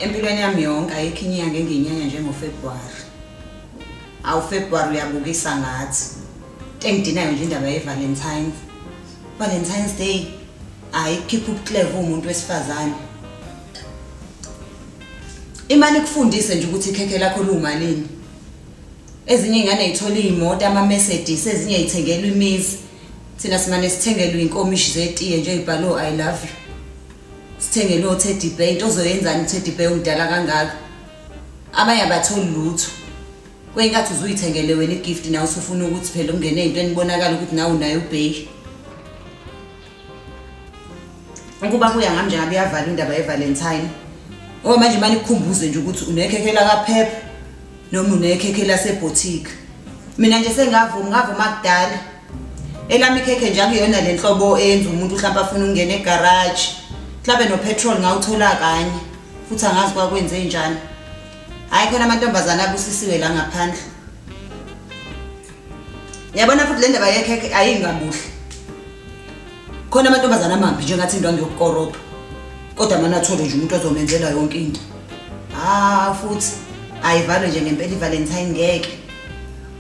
Empilweni yami yonke ayikho inyanga engiyinyanya njengoFebruary. AwuFebruary uyabukisa ngathi. Engidinayo nje indaba yeValentine. Valentine's Day ayikhipha ubuclever umuntu wesifazane. Imali kufundise nje ukuthi ikhekhe lakho lumalini. Ezinye ingane ayithola imoto ama-Mercedes, ezinye ayithengelwa imizi. Thina simane sithengelwe inkomishi zetiye nje ibhalo I love you. Sithengelwe uTeddy Bear, into ozoyenzani uTeddy Bear udala kangaka. Abanye abatholi lutho. Kwenkathi uzuyithengele wena igift nawe usufuna ukuthi phela ungene into enibonakala ukuthi nawe unayo uBay. Ukuba kuya ngami nje ngabe yavala indaba yeValentine. Ngoba manje manje kukhumbuze nje ukuthi unekhekhe la kaPep noma unekhekhe la seboutique. Mina nje ngavuma kudala. Elami ikhekhe nje akuyona lenhlobo eyenza umuntu mhlawumbe afuna ukungena egarage. Mhlawumbe no petrol ngawuthola kanye. Futhi angazi kwakwenze njani. Hayi khona amantombazana abusisiwe la ngaphandle. Yabona futhi le ndaba yekhekhe ayingabuhle. Khona amantombazana amambi njengathi indwangu yokukorobha. Kodwa mana athole nje umuntu ozomenzela yonke into. Futhi ayivalwe nje ngempela iValentine ngeke.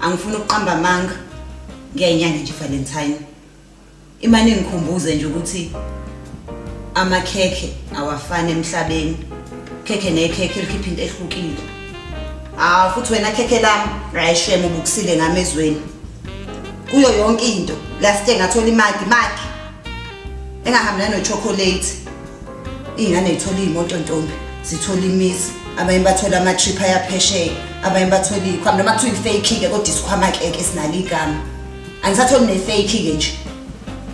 Angifuni ukuqamba amanga. Ngiyayinyanga nje iValentine. Imani ngikhumbuze nje ukuthi amakhekhe awafane emhlabeni. Khekhe nekhekhe likhipha into ehlukile. Futhi wena khekhe lami ayisheme ubukusile ngamezweni. Kuyo yonke into last day ngathola imagi engahambelana nochocolate. Ingane ithola imoto ntombi, sithola imizi, abanye bathola ama trip ayaphesheya, abanye bathola ikhwama noma kuthiwa ifake ke kodwa isikhwama keke sinalo igama. Angisatholi nefake ke nje.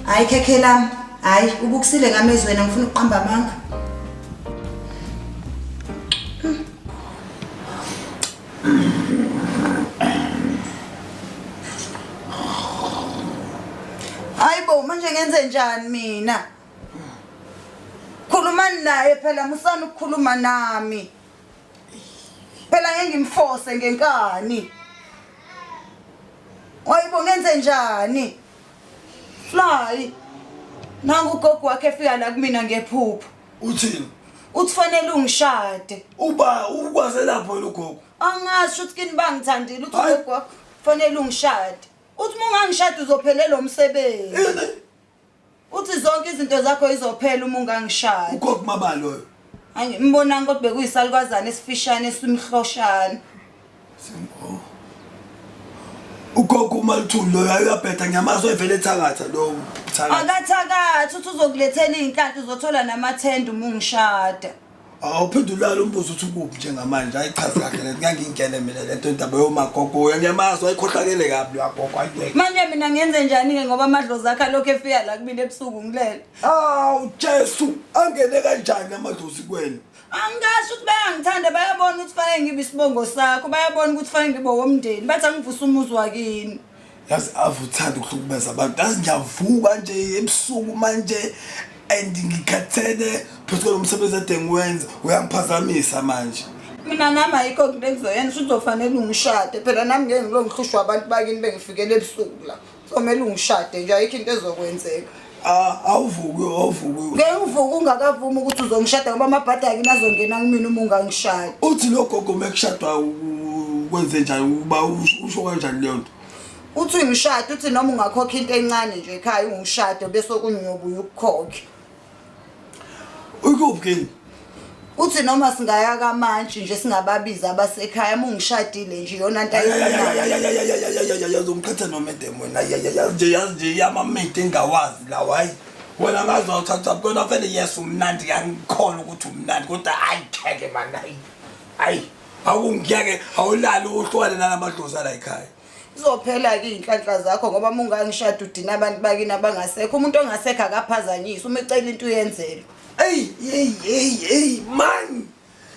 Hayi khekhe lami, hayi ubukusile ngamezweni angifuna ukuqamba amanga. Hayibo manje ngenze njani mina? Khuluma naye phela musana ukukhuluma nami. Phela ngeke ngimforce ngenkani. Hayibo ngenze njani? Fly. Nangu ugogo wakhe efika la kumina ngephupho. Uthini? Utfanele ungishade. Ukwaze lapho lo gogo. Angasho ukuthi kini bangithandile uthi ugogo wakho kufanele ungishade. Uthi ungangishada uzophelela umsebenzi. Uthi zonke izinto zakho izophela uma ungangishada. Ugogo mabalo loyo. Hayi mbona ukuthi bekuyisalukazana esifishane esimhloshana. Simbo. Ugogo umalithuli loyo ayabhetha ngiyamazo evele ethakatha lo thakatha. Akathakatha uthi uzokulethela izinhlanhla uzothola namathenda uma ungishada. Awuphendula lo mbuzo uthi kuphi njengamanje ayichazi kahle lento ngangingene mina lento indaba yomagogo ngiyamazo ayikhohlakele kabi yagogo ayike. Manje mina ngenze njani ke ngoba amadlozi akhe lokho efika la kumina ebusuku ngilele. Jesu angene kanjani amadlozi kwena? Angasho ukuthi bayangithanda bayabona ukuthi fanele ngibe isibongo sakho bayabona ukuthi fanele ngibe womndeni bathi angivusa umuzi wakini. Yazi avuthanda ukuhlukumeza abantu yazi ngiyavuka nje ebusuku manje ngikhathele phezulu umsebenzi ade ngiwenza uyangiphazamisa manje. Mina nami ayikho into engizoyenza ukuthi uzofanele ungishade phela nami ngeke ngilongihlushwa abantu bakini bengifikele ebusuku la. Somele ungishade nje ayikho into ezokwenzeka. Awuvuki. Ngeke uvuke ungakavumi ukuthi uzongishada ngoba amabhada akini azongena kumina uma ungangishada. Uthi lo gogo mekushadwa kwenze njani uba usho kanjani leyo nto? Uthi ngishade uthi noma ungakhokha into encane nje ekhaya ungishade bese kunyobuya ukukhokhe. Ukuphi? Uthi noma singaya kamanje nje singababiza abasekhaya uma ungishadile nje yona into ayifunayo. Yazomkhatha noma edemo na yazi nje yamamete engawazi la hayi. Wena ngazi awuthatha bona vele yes umnandi ngiyakholwa ukuthi umnandi kodwa ayikheke manje hayi. Akungiyake awulali uhlwane nalamadlozi la ekhaya. Izophela ke inhlanhla zakho ngoba uma ungangishada udina abantu bakini abangasekho umuntu ongasekho akaphazanyiswa uma ecela into uyenzelwe. Hey man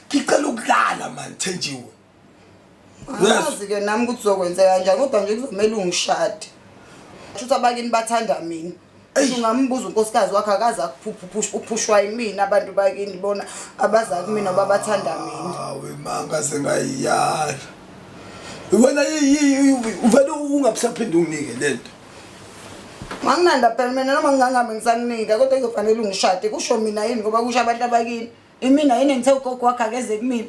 ngicela ukudlala man Thenjiwe. Yazi ke nami ukuthi uzokwenzeka kanjani kodwa nje kuzomela ungishade. Futhi abakini bathanda mina. Ungambuza unkosikazi wakhe akaza ukuphushwa yimina abantu bakini bona abaza kumina babathanda mina. Hawe manga sengayiyala. Wena uvela ungabusaphinde unginike lento. Manginanda phela mina noma ngingangabe ngisakunika kodwa kuzofanele ungishade kusho mina yini ngoba kusho abantu abakini. Imina yini ngithe ugogo wakhe akeze kumina.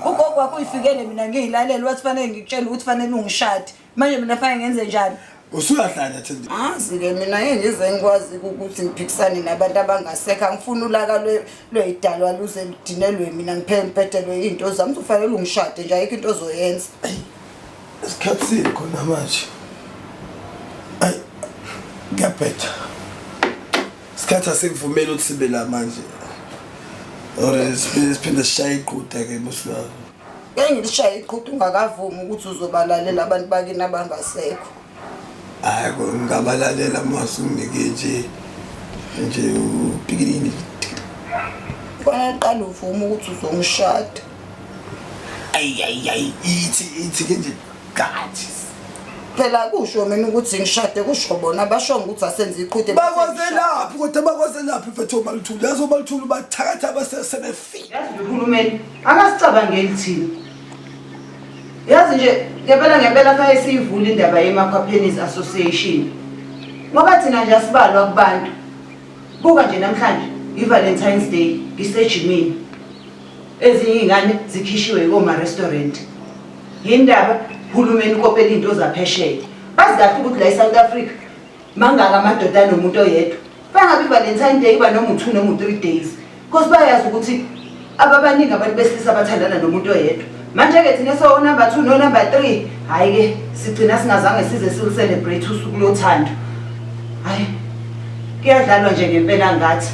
Ugogo wakhe uyifikele mina ngiyilalela wathi fanele ngikutshela ukuthi fanele ungishade. Manje mina fanele ngenze njani? Usuyahlala Thenjiwe. Sike mina ngize ngikwazi ukuthi ngiphikisane nabantu abangasekho. Angifuni ulaka lweyidalwa luze lidinelwe mina ngiphele ngiphethelwe izinto zami. Kufanele ungishade nje ayikho into ozoyenza. Isikhathi khona manje. Ngiyaphetha. Isikhathi asengivumela ukuthi sibe la manje. Ora siphinde sishaye iqhuda ke muswazi. Ngeke ngilishaye iqhuda ungakavumi ukuthi uzobalalela abantu bakini abangasekho. Hayi ngabalalela masunginike nje upikilini. Kufanele uqale uvume ukuthi uzongishada. Ayi ithi ke nje gathi. Phela kusho mina ukuthi ngishade kusho bona basho ukuthi asenze iqhude. Bakwazelaphi kodwa bakwazelaphi mfethu malithulu yazo malithulu bathakatha basebefika. Yazi uhulumeni akasicabangeli thina. Yazi nje ngempela fanele siyivule indaba yeMakhwaphenies Association. Ngoba thina nje asibalwa kubantu. Buka nje namhlanje iValentine's Day ngisejimini. Ezinye izingane zikhishiwe koma restaurant. Yindaba uhulumeni ukopela into zaphesheya. Bazi kahle ukuthi la eSouth Africa mangaka amadoda nomuntu oyedwa. Bangabe iValentine Day iba noma 2 noma 3 days. Because bayazi ukuthi ababaningi abantu besilisa abathandana nomuntu oyedwa. Manje ke thina so number 2 no number 3 hayi ke sigcina singazange size celebrate usuku lothando. Hayi kuyadlalwa nje ngempela ngathi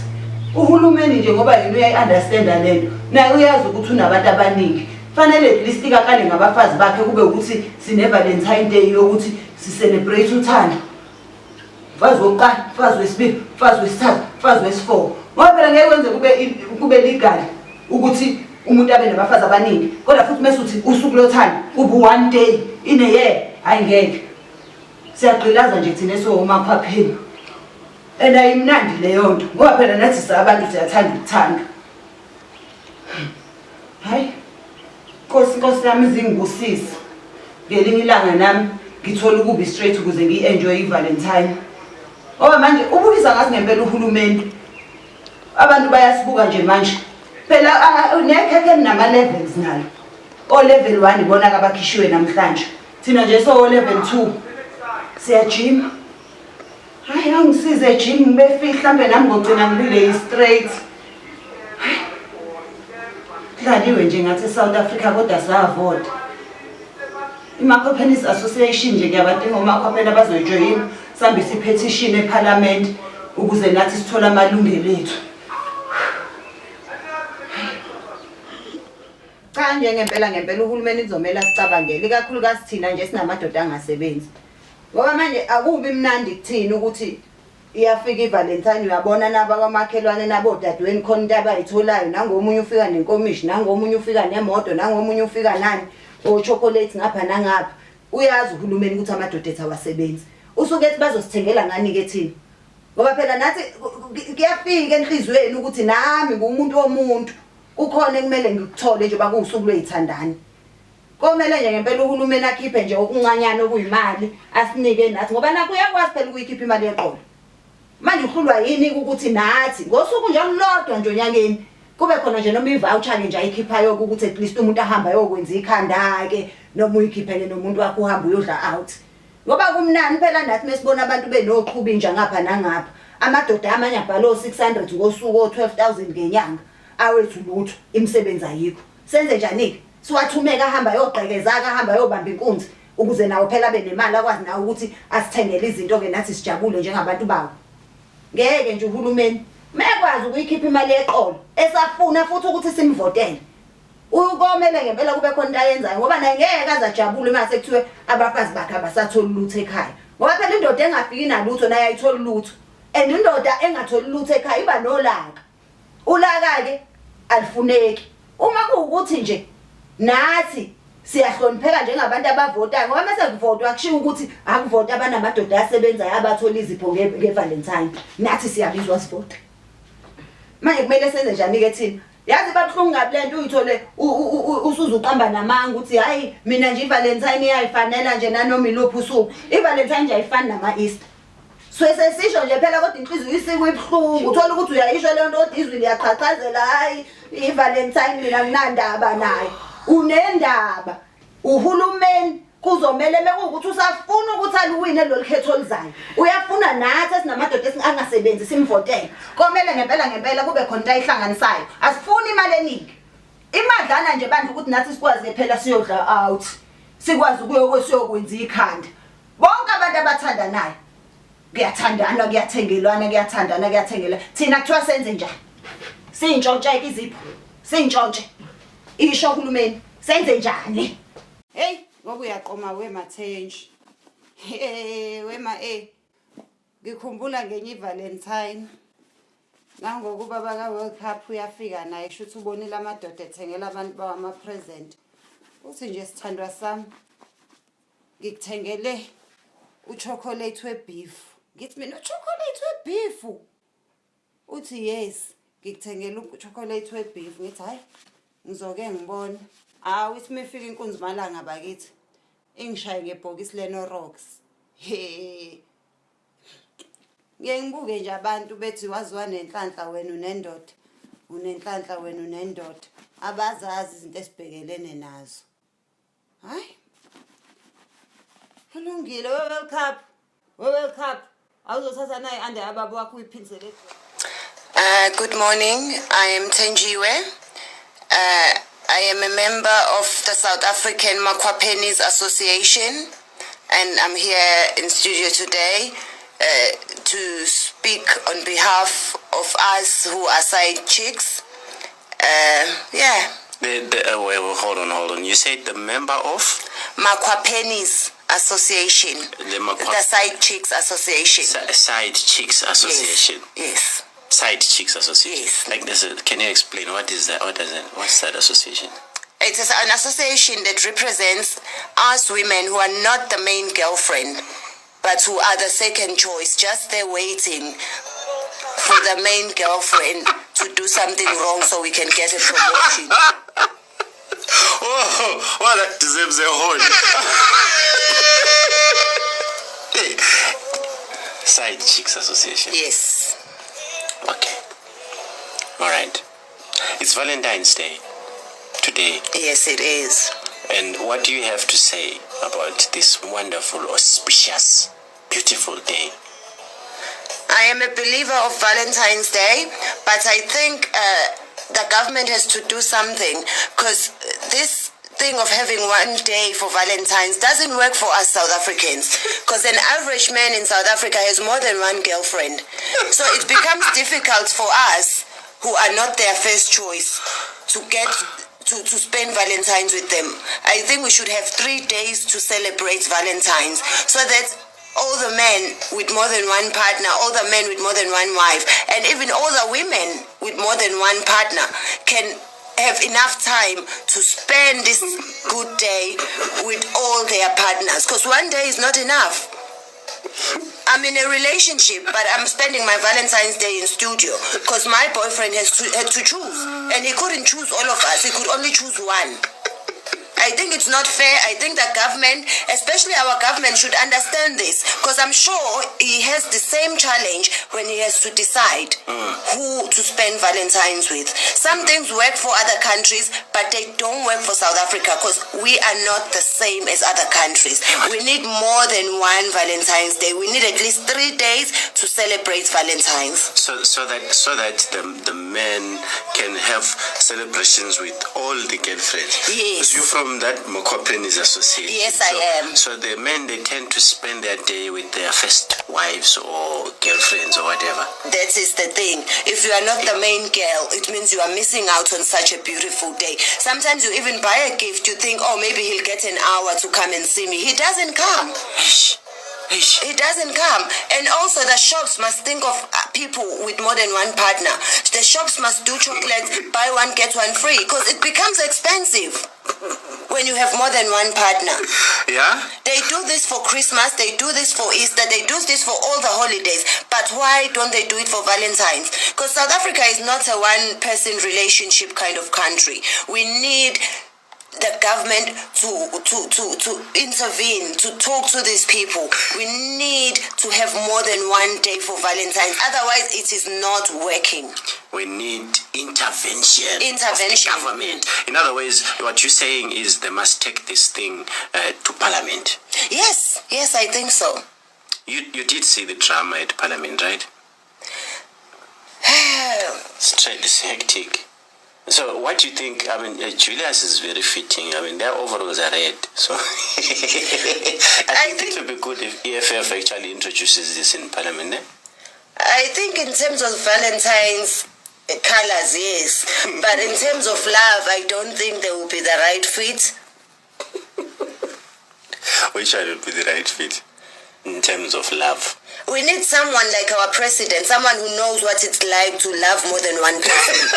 uhulumeni nje ngoba yena uyayiunderstanda lento naye uyazi ukuthi unabantu abaningi. Fanele at least ikakale ngabafazi bakhe kube ukuthi sine Valentine Day yokuthi celebrate uthando. Fazi wokuqala, fazi wesibili, fazi wesithathu, fazi wesi4. Ngoba phela ngeke kwenze kube legal ukuthi umuntu abe nabafazi abaningi. Kodwa futhi mesuthi usuku lothando kube 1 day in a year ayingeke. Siyagqilaza nje thina somakhwapheni. Ayimnandi leyo nto. Ngoba phela nathi sabantu siyathanda ukuthanda. Hayi. Nkosi yami izingibusisi. Ngelinye ilanga nami ngithola ukuba straight ukuze ngienjoy iValentine. Ngoba manje ubukisa ngathi ngempela uhulumeni. Abantu bayasibuka nje manje. Phela nekheke nama levels nalo. O level 1 ibona kabakhishiwe namhlanje. Thina nje so level 2 siyajima. Hayi angisize gym ngibefihla mhlambe nami ngogcina ngibile straight. Dlaliwe nje ngathi eSouth Africa kodwa savote. iMakhwaphenies Association nje ngiyabadinga uMakhwapheni abazojoyina sambisa iPetition eParliament ukuze nathi sithola amalungelo ethu. Cha nje ngempela uhulumeni izomela sicabangele ikakhulukazi thina nje sinamadoda angasebenzi. Ngoba manje akubi imnandi kuthina ukuthi iyafika iValentine uyabona naba kwamakhelwane nabo dadweni khona into abayitholayo nangomunye ufika nenkomishi nangomunye ufika nemoto nangomunye ufika nani o chocolate ngapha nangapha. Uyazi uhulumeni ukuthi amadoda ethu awasebenzi. Usuke ethi bazosithengela ngani ke thina. Ngoba phela nathi kuyafika enhlizweni ukuthi nami ngumuntu womuntu kukhona ekumele ngikuthole nje bakusuku lwezithandani. Komele nje ngempela uhulumeni akhiphe nje okuncanyana okuyimali asinike nathi ngoba nakho uyakwazi phela ukuyikhipha imali yeqolo. Manje uhlulwa yini ukuthi nathi ngosuku nje olulodwa nje onyakeni kube khona nje noma ivoucher nje ayikhiphayo ukuthi at least umuntu ahamba yokwenza ikhanda ke noma uyikhiphele nomuntu wakho uhamba uyodla out. Ngoba kumnani phela nathi mesibona abantu benoqhubi nje ngapha nangapha. Amadoda amanye abhalo 600 ngosuku o 12,000 ngenyanga. Awethu lutho imisebenzi ayikho. Senze njani? Siwathumeka ahamba yogqekeza ahamba yobamba inkunzi ukuze nawo phela benemali akwazi nawo ukuthi asithengele izinto ke nathi sijabule njengabantu bawo. Ngeke nje uhulumeni mekwazi ukuyikhipha imali yeqolo esafuna futhi ukuthi simvotele. Ukomele ngempela kube khona into ayenzayo ngoba naye ngeke azajabule mase kuthiwe abafazi bakhe abasathola lutho ekhaya. Ngoba phela indoda engafiki nalutho naye ayithola lutho. And indoda engatholi lutho ekhaya iba nolaka. Ulaka ke alifuneki. Uma kuwukuthi nje nathi siyahlonipheka njengabantu abavotayo ngoba mase kuvotwa kushiwo ukuthi akuvota abanamadoda asebenzayo abathola izipho ngeValentine. Nathi siyabizwa sivota. Manje kumele senze njani ke thina? Yazi babhlungu ngabe lento uyithole usuzuqamba namanga ukuthi hayi mina nje iValentine iyayifanela nje nanoma iluphi usuku. iValentine nje ayifani nama Easter. Sesisho nje phela kodwa inhliziyo isiko ibhlungu uthola ukuthi uyayisho le nto kodwa izwi liyaqhaqhazela hayi iValentine mina nginandaba naye. Unendaba. Uhulumeni kuzomela mekuthi usafuna ukuthi aluwine lolkhetho olizayo. Uyafuna nathi esinamadoda angasebenzi simvotela. Komele ngempela kube khona into ayihlanganisayo. Asifuni imali eningi. Imadlana nje bandla ukuthi nathi sikwazi phela siyodla out. Sikwazi ukuyokwenza ikhanda. Bonke abantu abathanda naye. Kuyathandana, kuyathengelana. Thina kuthiwa senze njani? Sintshontshe izipho. Sintshontshe. Isho uhulumeni, senze njani? Hey, ngoba uyaqoma weMathenji. Wema ngikhumbula ngenye iValentine. Nangokuba baka World Cup uyafika naye kushuthi ubonile amadoda ethengela abantu bawo ama present. Uthi nje sithandwa sami ngikuthengele uchocolate webeef. Ngithi mina uchocolate webeef. Uthi yes, ngikuthengele uchocolate webeef. Ngithi hayi ngizoke ngibone. Uthi mefika inkunzi malanga bakithi. Ingishaye ngebhokisi leno rocks. Ngiyengibuke nje abantu bethi waziwa nenhlanhla wena unendoda. Unenhlanhla wena unendoda. Abazazi izinto esibhekelene nazo. Hayi. Kulungile World Cup. World Cup. Awuzothatha naye ande ababa wakho uyiphinsele. Good morning. I am Thenjiwe. I am a member of the South African Makwapenis Association, and I'm here in studio today to speak on behalf of us who are side chicks. Yeah. Wait, hold on. You said the member of? Makwapenis Association. The Side Chicks Association. Side Chicks Association. Yes. Side Chicks Association. Yes. Like this. Can you explain what is that? What's that association? It is an association that represents us women who are not the main girlfriend, but who are the second choice, just there waiting for the main girlfriend to do something wrong so we can get a promotion. Oh, well, that deserves a horn. Hey. Side Chicks Association. Yes. Okay. All right. It's Valentine's Day today. Yes, it is. And what do you have to say about this wonderful, auspicious, beautiful day? I am a believer of Valentine's Day, but I think the government has to do something, because this thing of having one day for Valentine's doesn't work for us South Africans, because an average man in South Africa has more than one girlfriend. So it becomes difficult for us who are not their first choice to get to spend Valentine's with them. I think we should have 3 days to celebrate Valentine's, so that all the men with more than one partner, all the men with more than one wife, and even all the women with more than one partner can have enough time to spend this good day with all their partners. Because one day is not enough. I'm in a relationship, but I'm spending my Valentine's Day in studio because my boyfriend had to choose, and he couldn't choose all of us. He could only choose one. I think it's not fair. I think the government, especially our government, should understand this, because I'm sure he has the same challenge when he has to decide who to spend Valentine's with. Some things work for other countries, but they don't work for South Africa, because we are not the same as other countries. We need more than one Valentine's Day. We need at least 3 days to celebrate Valentine's. So that the men can have celebrations with all the girlfriends. Yes. You're from that Makwapenis Association. Yes, I am. So the men, they tend to spend their day with their first wives or girlfriends or whatever. That is the thing. If you are not the main girl, it means you are missing out on such a beautiful day. Sometimes you even buy a gift, you think, oh, maybe he'll get an hour to come and see me. He doesn't come. It doesn't come. And also the shops must think of people with more than one partner. The shops must do chocolates, buy one, get one free, because it becomes expensive when you have more than one partner. Yeah? They do this for Christmas, they do this for Easter, they do this for all the holidays. But why don't they do it for Valentine's? Because South Africa is not a one-person relationship kind of country. We need the government to intervene, to talk to these people. We need to have more than one day for Valentine's. Otherwise, it is not working. we need intervention of the Intervention. government. In other words, what you're saying is they must take this thing to Parliament. Yes, I think so. You did see the drama at Parliament, right? It's hectic. So what do you think? I mean, Julius is very fitting. I mean, their overalls are red. So I think it would be good if EFF actually introduces this in Parliament. I think in terms of Valentine's colors, yes. But in terms of love, I don't think they will be the right fit. Which one would be the right fit in terms of love? We need someone like our president, someone who knows what it's like to love more than one person.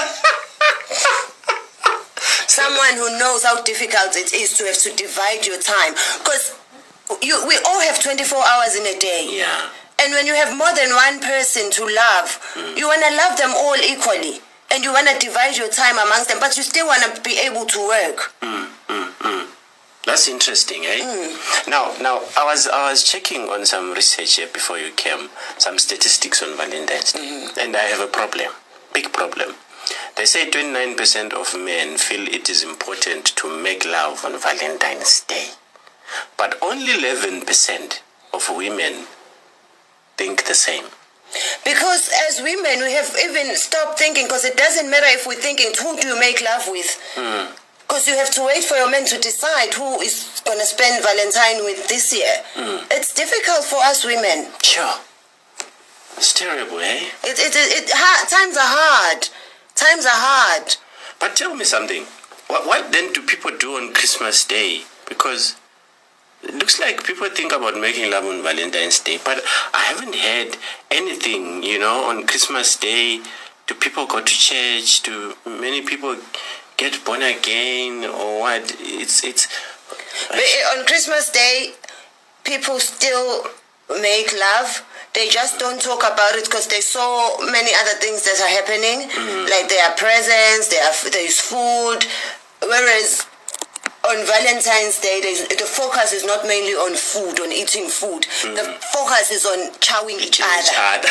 Someone who knows how difficult it is to have to divide your time. Because we all have 24 hours in a day. Yeah. And when you have more than one person to love, you want to love them all equally. And you want to divide your time amongst them, but you still want to be able to work. That's interesting, eh? Now, I was checking on some research here before you came, some statistics on Valentine's Day, and I have a problem, big problem. They say 29% of men feel it is important to make love on Valentine's Day, but only 11% of women think the same. Because as women, we have even stopped thinking, because it doesn't matter if we're thinking, who do you make love with? Because you have to wait for your man to decide who is going to spend Valentine with this year. It's difficult for us women. Sure. It's terrible, eh? Times are hard. Times are hard. But tell me something. What then do people do on Christmas Day? Because it looks like people think about making love on Valentine's Day, but I haven't heard anything, on Christmas Day. Do people go to church? Do many people get born again, or what? On Christmas Day, people still make love. They just don't talk about it because there's so many other things that are happening. Like there are presents, there's food. Whereas on Valentine's Day, the focus is not mainly on food, on eating food. The focus is on chowing each other.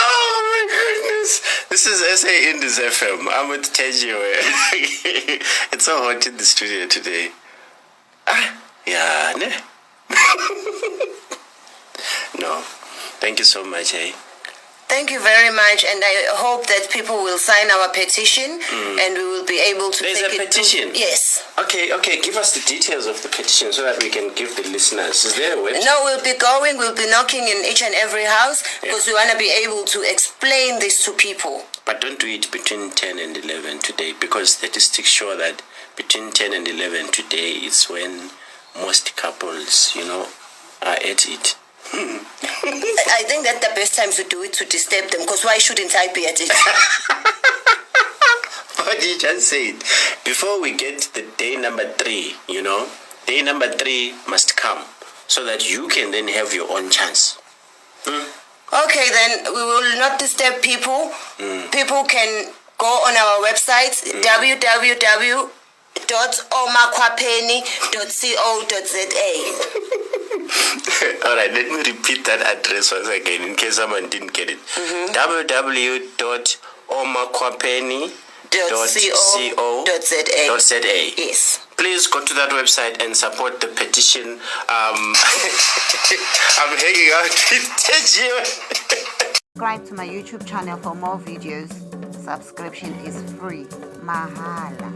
Oh my goodness. This is SA Indies FM. I'm with Thenjiwe. It's so hot in the studio today. Yeah, ne? No. Thank you so much, eh? Thank you very much, and I hope that people will sign our petition and we will be able to There's take a it petition? Yes. Okay. Give us the details of the petition so that we can give the listeners. Is there a website? No, we'll be knocking in each and every house because we want to be able to explain this to people. But don't do it between 10 and 11 today, because statistics show that between 10 and 11 today is when most couples, are at it. I think that's the best time to do it, to disturb them, because why shouldn't I be at it? What you just said, before we get to the day number 3, day number 3 must come so that you can then have your own chance. Okay, then we will not disturb people. People can go on our website, www.omakwapeni.co.za. All right, let me repeat that address once again in case someone didn't get it. www.omakwapeni.co.za. Yes. Please go to that website and support the petition. I'm hanging out with Thenjiwe. Subscribe to my YouTube channel for more videos. Subscription is free. Mahala.